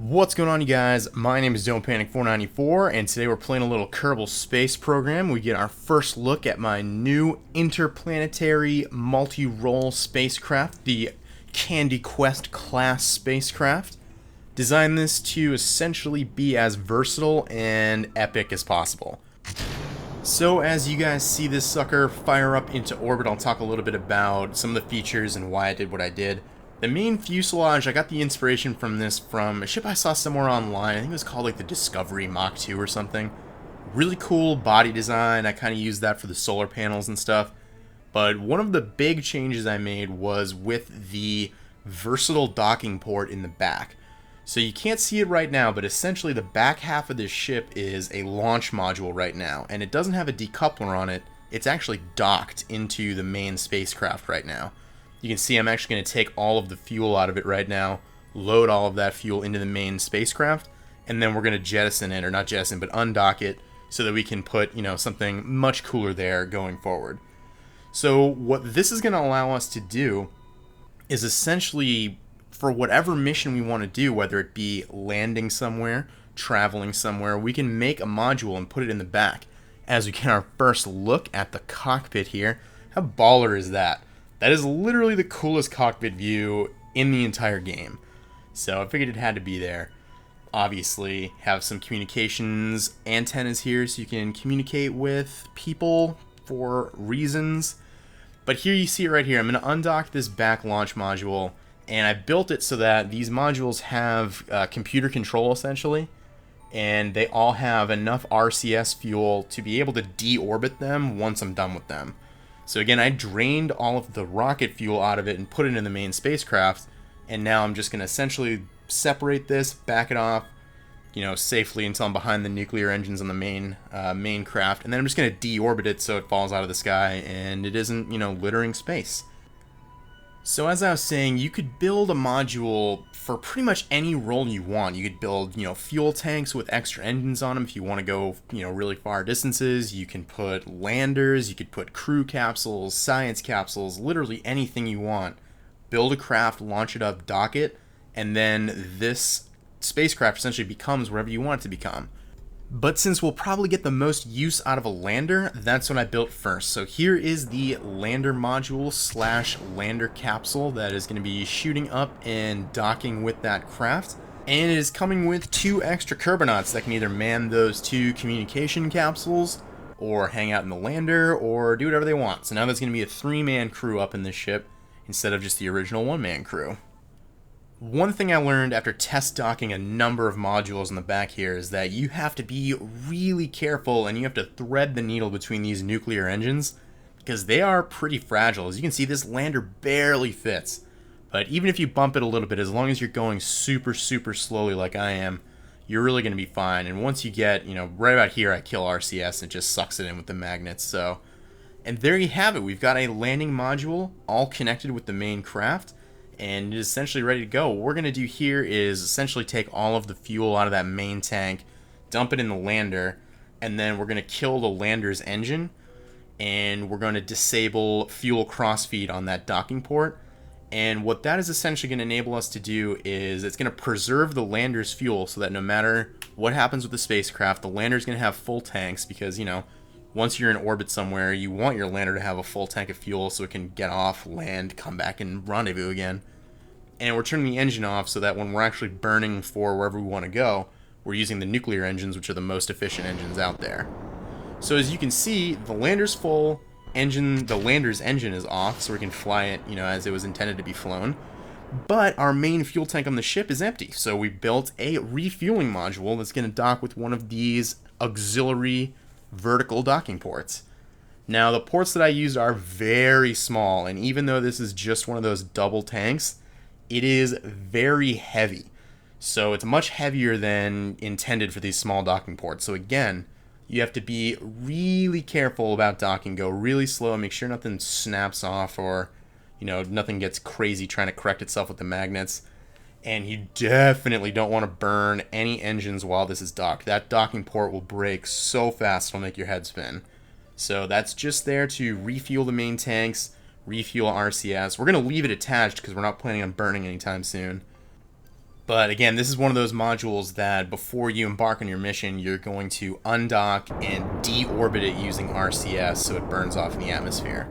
What's going on, you guys? My name is Don't Panic 494, and today we're playing a little Kerbal Space Program. We get our first look at my new interplanetary multi-role spacecraft, the Candy Quest class spacecraft. Designed this to essentially be as versatile and epic as possible. So as you guys see this sucker fire up into orbit, I'll talk a little bit about some of the features and why I did what I did. The main fuselage, I got the inspiration from this from a ship I saw somewhere online. I think it was called like the Discovery Mach 2 or something. Really cool body design. I kind of used that for the solar panels and stuff. But one of the big changes I made was with the versatile docking port in the back. So you can't see it right now, but essentially the back half of this ship is a launch module right now. And it doesn't have a decoupler on it. It's actually docked into the main spacecraft right now. You can see I'm actually going to take all of the fuel out of it right now, load all of that fuel into the main spacecraft, and then we're going to jettison it, or not jettison, but undock it, so that we can put, something much cooler there going forward. So what this is going to allow us to do is essentially, for whatever mission we want to do, whether it be landing somewhere, traveling somewhere, we can make a module and put it in the back. As we get our first look at the cockpit here, how baller is that? That is literally the coolest cockpit view in the entire game. So I figured it had to be there. Obviously, have some communications antennas here so you can communicate with people for reasons. But here you see it right here. I'm going to undock this back launch module, and I built it so that these modules have computer control essentially, and they all have enough RCS fuel to be able to deorbit them once I'm done with them. So again, I drained all of the rocket fuel out of it and put it in the main spacecraft, and now I'm just going to essentially separate this, back it off, safely until I'm behind the nuclear engines on the main craft, and then I'm just going to deorbit it so it falls out of the sky and it isn't, littering space. So as I was saying, you could build a module for pretty much any role you want. You could build, fuel tanks with extra engines on them if you want to go, really far distances. You can put landers, you could put crew capsules, science capsules, literally anything you want. Build a craft, launch it up, dock it, and then this spacecraft essentially becomes wherever you want it to become. But since we'll probably get the most use out of a lander, that's what I built first. So here is the lander module / lander capsule that is going to be shooting up and docking with that craft. And it is coming with 2 extra Kerbonauts that can either man those 2 communication capsules, or hang out in the lander, or do whatever they want. So now there's going to be a 3-man crew up in this ship, instead of just the original 1-man crew. One thing I learned after test docking a number of modules in the back here is that you have to be really careful and you have to thread the needle between these nuclear engines because they are pretty fragile. As you can see, this lander barely fits. But even if you bump it a little bit, as long as you're going super slowly like I am, you're really going to be fine. And once you get, right about here, I kill RCS and it just sucks it in with the magnets. So, and there you have it. We've got a landing module all connected with the main craft, and it is essentially ready to go. What we're going to do here is essentially take all of the fuel out of that main tank, dump it in the lander, and then we're going to kill the lander's engine, and we're going to disable fuel crossfeed on that docking port. And what that is essentially going to enable us to do is it's going to preserve the lander's fuel so that no matter what happens with the spacecraft, the lander's going to have full tanks because, once you're in orbit somewhere, you want your lander to have a full tank of fuel so it can get off, land, come back, and rendezvous again. And we're turning the engine off so that when we're actually burning for wherever we want to go, we're using the nuclear engines, which are the most efficient engines out there. So as you can see, the lander's full, the lander's engine is off, so we can fly it, as it was intended to be flown. But our main fuel tank on the ship is empty, so we built a refueling module that's going to dock with one of these auxiliary vertical docking ports. Now the ports that I used are very small, and even though this is just one of those double tanks, it is very heavy. So it's much heavier than intended for these small docking ports. So again, you have to be really careful about docking. Go really slow, make sure nothing snaps off or nothing gets crazy trying to correct itself with the magnets. And you definitely don't want to burn any engines while this is docked. That docking port will break so fast it'll make your head spin. So that's just there to refuel the main tanks, refuel RCS. We're going to leave it attached because we're not planning on burning anytime soon. But again, this is one of those modules that before you embark on your mission, you're going to undock and deorbit it using RCS so it burns off in the atmosphere.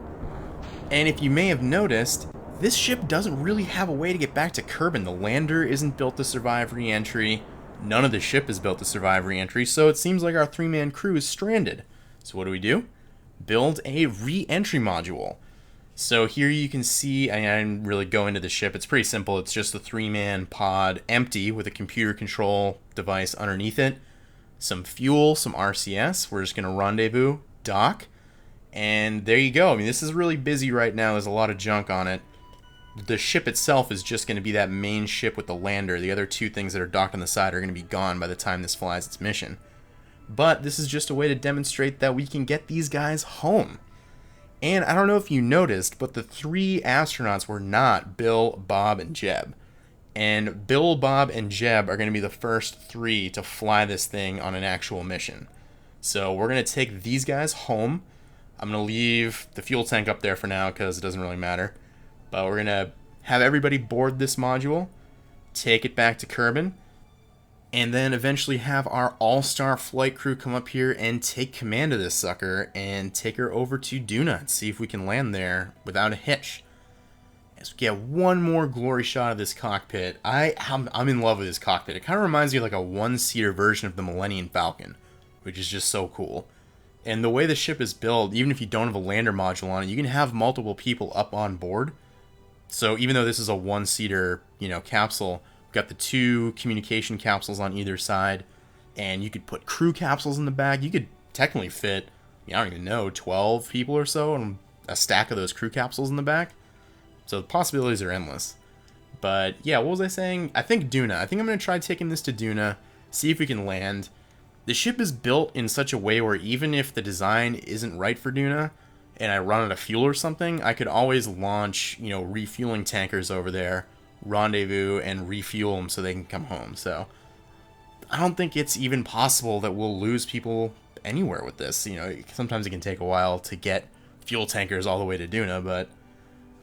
And if you may have noticed, this ship doesn't really have a way to get back to Kerbin. The lander isn't built to survive re-entry. None of the ship is built to survive re-entry, so it seems like our 3-man crew is stranded. So what do? Build a re-entry module. So here you can see, I didn't really go into the ship, it's pretty simple. It's just a 3-man pod, empty, with a computer control device underneath it. Some fuel, some RCS, we're just going to rendezvous, dock, and there you go. I mean, this is really busy right now, there's a lot of junk on it. The ship itself is just going to be that main ship with the lander. The other 2 things that are docked on the side are going to be gone by the time this flies its mission. But this is just a way to demonstrate that we can get these guys home. And I don't know if you noticed, but the 3 astronauts were not Bill, Bob, and Jeb. And Bill, Bob, and Jeb are going to be the first 3 to fly this thing on an actual mission. So we're going to take these guys home. I'm going to leave the fuel tank up there for now because it doesn't really matter. But we're going to have everybody board this module, take it back to Kerbin, and then eventually have our all-star flight crew come up here and take command of this sucker and take her over to Duna and see if we can land there without a hitch. As we get one more glory shot of this cockpit, I'm in love with this cockpit. It kind of reminds me of like a 1-seater version of the Millennium Falcon, which is just so cool. And the way the ship is built, even if you don't have a lander module on it, you can have multiple people up on board. So even though this is a 1-seater, capsule, we've got the 2 communication capsules on either side, and you could put crew capsules in the back. You could technically fit, I don't even know, 12 people or so, and a stack of those crew capsules in the back. So the possibilities are endless. But yeah, what was I saying? I think Duna. I think I'm going to try taking this to Duna, see if we can land. The ship is built in such a way where even if the design isn't right for Duna, and I run out of fuel or something, I could always launch, refueling tankers over there, rendezvous, and refuel them so they can come home. So I don't think it's even possible that we'll lose people anywhere with this. Sometimes it can take a while to get fuel tankers all the way to Duna, but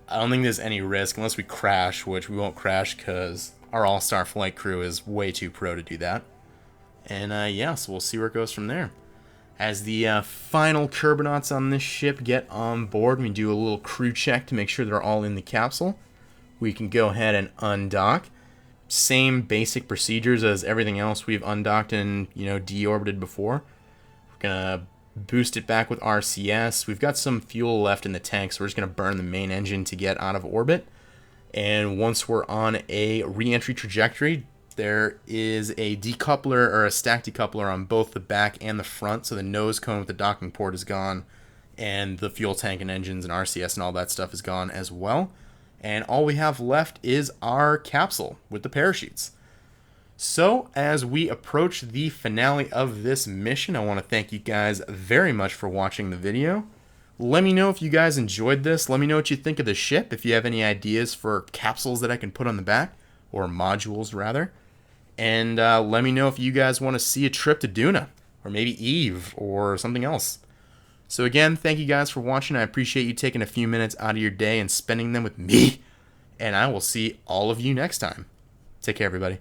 I don't think there's any risk unless we crash, which we won't crash because our all-star flight crew is way too pro to do that. And yeah, so we'll see where it goes from there. As the final Kerbinauts on this ship get on board, we do a little crew check to make sure they're all in the capsule. We can go ahead and undock. Same basic procedures as everything else we've undocked and, deorbited before. We're going to boost it back with RCS. We've got some fuel left in the tank, so we're just going to burn the main engine to get out of orbit. And once we're on a re-entry trajectory, there is a decoupler or a stack decoupler on both the back and the front, so the nose cone with the docking port is gone, and the fuel tank and engines and RCS and all that stuff is gone as well. And all we have left is our capsule with the parachutes. So as we approach the finale of this mission, I want to thank you guys very much for watching the video. Let me know if you guys enjoyed this. Let me know what you think of the ship, if you have any ideas for capsules that I can put on the back, or modules rather. And let me know if you guys want to see a trip to Duna, or maybe Eve, or something else. So again, thank you guys for watching. I appreciate you taking a few minutes out of your day and spending them with me. And I will see all of you next time. Take care, everybody.